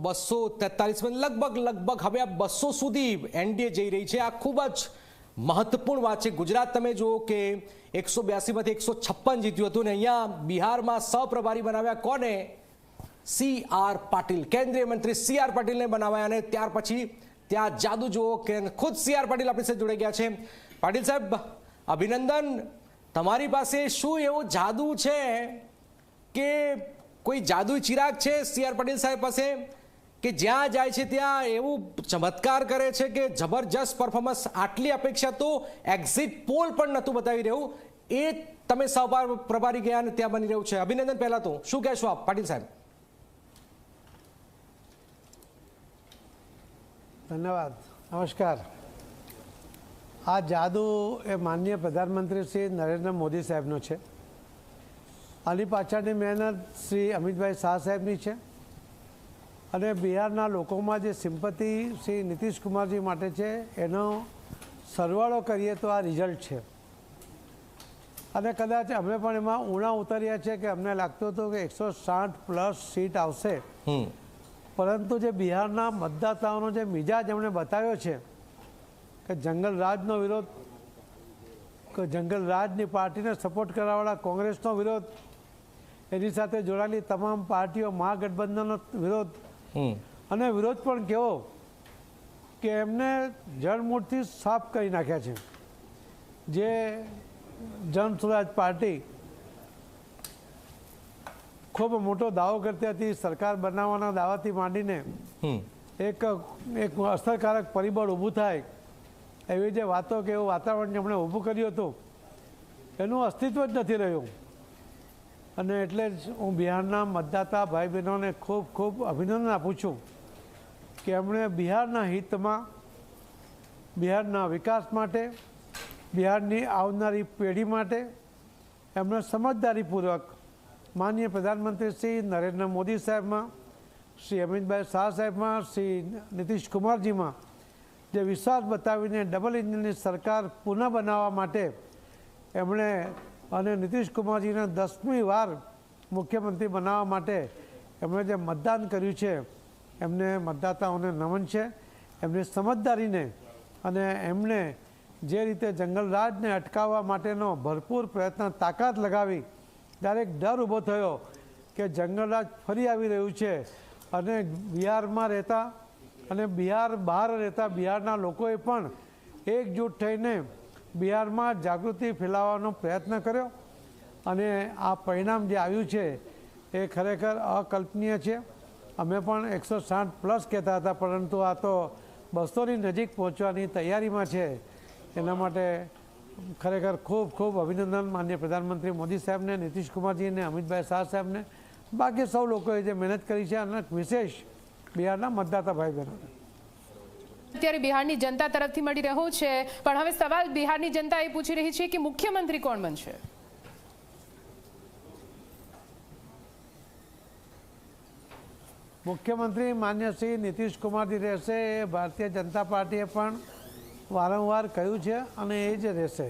243 લગભગ હવે આ 200 સુધી એનડીએ જઈ રહી છે। આ ખૂબ જ મહત્વપૂર્ણ વાત છે। ગુજરાત તમે જુઓ કે 182 માંથી 156 જીત્યું હતું ને અહીંયા બિહારમાં સહપ્રભારી બનાવ્યા કોને? CR પાટીલ, કેન્દ્રીય મંત્રી CR પાટીલને બનાવ્યા અને ત્યાર પછી ત્યાં જાદુ જુઓ કે ખુદ CR પાટીલ આપણી સાથે જોડાઈ ગયા છે। પાટીલ સાહેબ અભિનંદન, તમારી પાસે શું એવું જાદુ છે કે કોઈ જાદુઈ ચિરાગ છે CR પાટીલ સાહેબ પાસે કે જ્યાં જાય છે ત્યાં એવું ચમત્કાર કરે છે કે જબરજસ્ત પરફોર્મન્સ? આટલી અપેક્ષા તો એક્ઝિટ પોલ પણ નહોતું બતાવી રહ્યું, એ તમે સહપ્રભારી ગયા અને ત્યાં બની રહ્યું છે। અભિનંદન। પહેલા તો શું કહેશો આપ પાટીલ સાહેબ? ધન્યવાદ, નમસ્કાર। આ જાદુ એ માનનીય પ્રધાનમંત્રી શ્રી નરેન્દ્ર મોદી સાહેબનો છે। આની પાછળની મહેનત શ્રી અમિતભાઈ શાહ સાહેબની છે અને બિહારના લોકોમાં જે સિમ્પતિ શ્રી નીતિશ કુમારજી માટે છે એનો સરવાળો કરીએ તો આ રિઝલ્ટ છે। અને કદાચ અમે પણ એમાં ઊણા ઉતર્યા છે કે અમને લાગતું હતું કે 160+ સીટ આવશે, પરંતુ જે બિહારના મતદાતાઓનો જે મિજાજ એમણે બતાવ્યો છે કે જંગલ રાજનો વિરોધ, જંગલ રાજની પાર્ટીને સપોર્ટ કરવાવાળા કોંગ્રેસનો વિરોધ, એની સાથે જોડાયેલી તમામ પાર્ટીઓ મહાગઠબંધનનો વિરોધ, અને વિરોધ પણ કેવો કે એમને જળમૂળથી સાફ કરી નાખ્યા છે। જે જન સ્વરાજ પાર્ટી ખૂબ મોટો દાવો કરતી હતી, સરકાર બનાવવાના દાવાથી માંડીને એક અસરકારક પરિબળ ઊભું થાય એવી જે વાતો કે એવું વાતાવરણ જેમણે ઊભું કર્યું હતું એનું અસ્તિત્વ જ નથી રહ્યું। અને એટલે જ હું બિહારના મતદાતા ભાઈ બહેનોને ખૂબ ખૂબ અભિનંદન આપું છું કે એમણે બિહારના હિતમાં, બિહારના વિકાસ માટે, બિહારની આવનારી પેઢી માટે એમણે સમજદારીપૂર્વક માનનીય પ્રધાનમંત્રી શ્રી નરેન્દ્ર મોદી સાહેબમાં, શ્રી અમિતભાઈ શાહ સાહેબમાં, શ્રી નીતિશ કુમારજીમાં જે વિશ્વાસ બતાવીને ડબલ ઇન્જિનની સરકાર પુનઃ બનાવવા માટે એમણે અને નીતિશ કુમારજીને 10મી વાર મુખ્યમંત્રી બનાવવા માટે એમણે જે મતદાન કર્યું છે એમને મતદાતાઓને નમન છે। એમની સમજદારીને અને એમણે જે રીતે જંગલરાજને અટકાવવા માટેનો ભરપૂર પ્રયત્ન, તાકાત લગાવી, દરેક ડર ઊભો થયો કે જંગલરાજ ફરી આવી રહ્યું છે અને બિહારમાં રહેતા અને બિહાર બહાર રહેતા બિહારના લોકોએ પણ એકજૂટ થઈને બિહારમાં જાગૃતિ ફેલાવવાનો પ્રયત્ન કર્યો અને આ પરિણામ જે આવ્યું છે એ ખરેખર અકલ્પનીય છે। અમે પણ 160+ કહેતા હતા, પરંતુ આ તો 200ની નજીક પહોંચવાની તૈયારીમાં છે। એના માટે ખરેખર ખૂબ ખૂબ અભિનંદન માનનીય પ્રધાનમંત્રી મોદી સાહેબને, નીતિશ કુમારજીને, અમિતભાઈ શાહ સાહેબને, બાકી સૌ લોકોએ જે મહેનત કરી છે અને વિશેષ બિહારના મતદાતા ભાઈ બહેનોને। અત્યારે બિહારની જનતા તરફથી મળી રહ્યો છે, પણ હવે સવાલ બિહારની જનતા એ પૂછી રહી છે કે મુખ્યમંત્રી કોણ બનશે? મુખ્યમંત્રી માન્ય શ્રી નીતિશ કુમારજી રહેશે, એ ભારતીય જનતા પાર્ટીએ પણ વારંવાર કહ્યું છે અને એ જ રહેશે।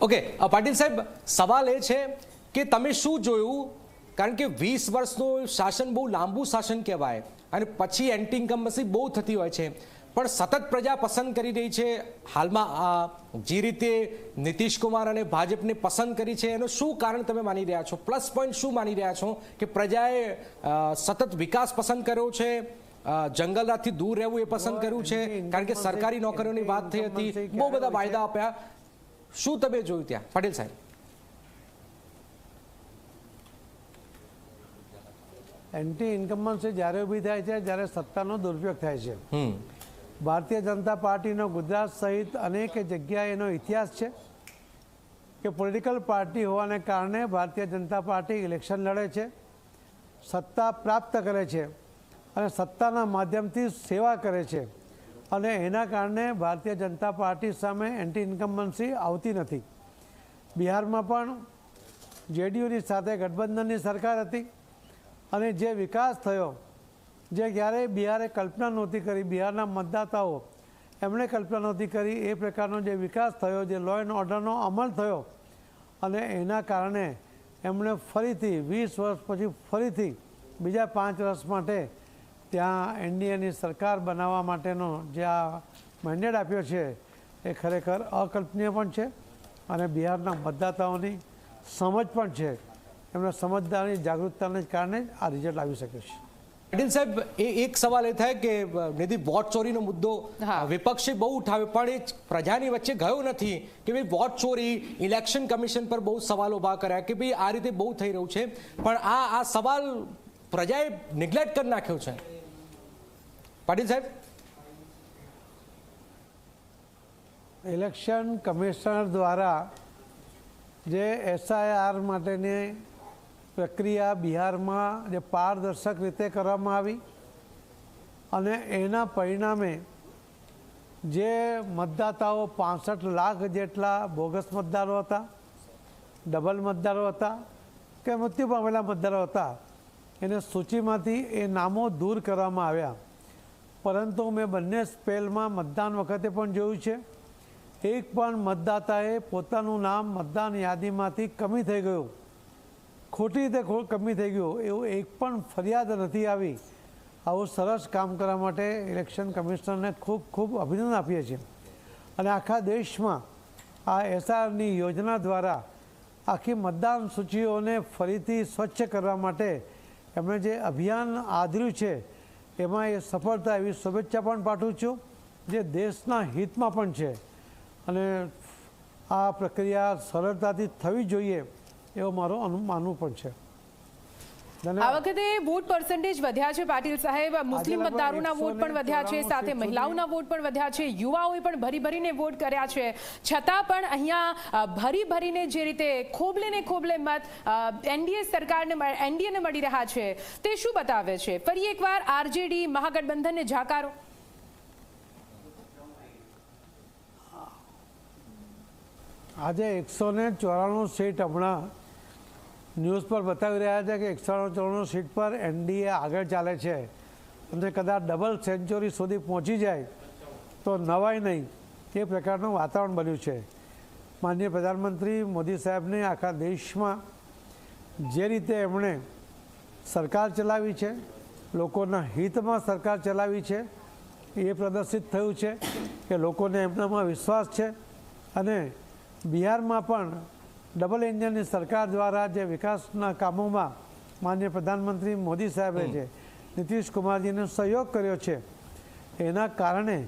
ઓકે પાટીલ સાહેબ, સવાલ એ છે કે તમે શું જોયું, કારણ કે 20 વર્ષનું શાસન બહુ લાંબુ શાસન કહેવાય અને પછી એન્ટી ઇન્કમ્બન્સી બહુ થતી હોય છે, પણ સતત પ્રજા પસંદ કરી રહી છે। હાલમાં જે રીતે નીતિશ કુમાર અને ભાજપને પસંદ કરી છે એનું શું કારણ તમે માની રહ્યા છો? પ્લસ પોઈન્ટ શું માની રહ્યા છો કે પ્રજાએ સતત વિકાસ પસંદ કર્યો છે, જંગલરાજથી દૂર રહેવું એ પસંદ કર્યું છે? કારણ કે સરકારી નોકરીઓની વાત થઈ હતી, બહુ બધા વાયદા આપ્યા, શું તમે જોયું ત્યાં પાટીલ સાહેબ? એન્ટી ઇન્કમ્બન્સી જ્યારે ઊભી થાય છે જ્યારે સત્તાનો દુરુપયોગ થાય છે। ભારતીય જનતા પાર્ટીનો ગુજરાત સહિત અનેક જગ્યાએ એનો ઇતિહાસ છે કે પોલિટિકલ પાર્ટી હોવાને કારણે ભારતીય જનતા પાર્ટી ઇલેક્શન લડે છે, સત્તા પ્રાપ્ત કરે છે અને સત્તાના માધ્યમથી સેવા કરે છે અને એના કારણે ભારતીય જનતા પાર્ટી સામે એન્ટી ઇન્કમ્બન્સી આવતી નથી। બિહારમાં પણ જેડીયુની સાથે ગઠબંધનની સરકાર હતી અને જે વિકાસ થયો, જે ક્યારેય બિહારે કલ્પના નહોતી કરી, બિહારના મતદાતાઓ એમણે કલ્પના નહોતી કરી, એ પ્રકારનો જે વિકાસ થયો, જે લો એન્ડ ઓર્ડરનો અમલ થયો અને એના કારણે એમણે ફરીથી 20 વર્ષ પછી ફરીથી બીજા 5 વર્ષ માટે ત્યાં એનડીએની સરકાર બનાવવા માટેનો જે આ મેન્ડેટ આપ્યો છે એ ખરેખર અકલ્પનીય પણ છે અને બિહારના મતદાતાઓની સમજ પણ છે, એમના સમજદારની જાગૃતતાને કારણે જ આ રિઝલ્ટ આવી શકે છે. પાટીલ સાહેબ, એક સવાલ એ થાય કે નિધિ વોટ ચોરીનો મુદ્દો વિપક્ષે બહુ ઉઠાવ્યો, પણ એ પ્રજાની વચ્ચે ગયો નથી કે ભાઈ વોટ ચોરી, ઇલેક્શન કમિશન પર બહુ સવાલ ઉભા કર્યા કે ભાઈ આ રીતે બહુ થઈ રહ્યું છે, પણ આ સવાલ પ્રજાએ નિગ્લેક્ટ કરી નાખ્યો છે. પાટીલ સાહેબ, ઇલેક્શન કમિશનર દ્વારા જે એસઆઈઆર માટેની પ્રક્રિયા બિહારમાં જે પારદર્શક રીતે કરવામાં આવી અને એના પરિણામે જે મતદાતાઓ 65 લાખ જેટલા બોગસ મતદારો હતા, ડબલ મતદારો હતા કે મૃત્યુ પામેલા મતદારો હતા, એને સૂચિમાંથી એ નામો દૂર કરવામાં આવ્યા. પરંતુ મેં બંને સ્પેલમાં મતદાન વખતે પણ જોયું છે, એક પણ મતદાતાએ પોતાનું નામ મતદાન યાદીમાંથી કમી થઈ ગયું, ખોટી રીતે કમી થઈ ગયું એવું એક પણ ફરિયાદ નથી આવી. આવું સરસ કામ કરવા માટે ઇલેક્શન કમિશનરને ખૂબ ખૂબ અભિનંદન આપીએ છીએ. અને આખા દેશમાં આ એસઆરની યોજના દ્વારા આખી મતદાન સૂચિઓને ફરીથી સ્વચ્છ કરવા માટે એમણે જે અભિયાન આદર્યું છે એમાં એ સફળતા એવી શુભેચ્છા પણ પાઠવું છું, જે દેશના હિતમાં પણ છે. અને આ પ્રક્રિયા સરળતાથી થવી જોઈએ એવું મારું માનવું પણ છે. આ વખતે વોટ પર્સન્ટેજ વધ્યા છે પાટીલ સાહેબ, મુસ્લિમ મતદારોના વોટ પણ વધ્યા છે, સાથે મહિલાઓના વોટ પણ વધ્યા છે, યુવાઓએ પણ ભરી ભરીને વોટ કર્યા છે, છતાં પણ અહીંયા ભરી ભરીને જે રીતે ખોબલે ને ખોબલે મત એનડીએને મળી રહ્યા છે તે શું બતાવે છે? ફરી એકવાર આરજેડી મહાગઠબંધનને જાકારો. આજે 194 સીટ હમણાં ન્યૂઝ પર બતાવી રહ્યા છે કે 194 સીટ પર એનડીએ આગળ ચાલે છે અને કદાચ ડબલ સેન્ચુરી સુધી પહોંચી જાય તો નવાય નહીં, એ પ્રકારનું વાતાવરણ બન્યું છે. માનનીય પ્રધાનમંત્રી મોદી સાહેબને આખા દેશમાં જે રીતે એમણે સરકાર ચલાવી છે, લોકોના હિતમાં સરકાર ચલાવી છે, એ પ્રદર્શિત થયું છે કે લોકોને એમનામાં વિશ્વાસ છે. અને બિહારમાં પણ ડબલ એન્જિનની સરકાર દ્વારા જે વિકાસના કામોમાં માનનીય પ્રધાનમંત્રી મોદી સાહેબે છે, નીતિશ કુમારજીને સહયોગ કર્યો છે, એના કારણે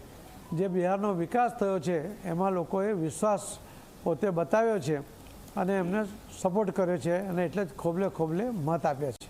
જે બિહારનો વિકાસ થયો છે એમાં લોકોએ વિશ્વાસ પોતે બતાવ્યો છે અને એમને સપોર્ટ કર્યો છે અને એટલે જ ખોબલે ખોબલે મત આપ્યા છે.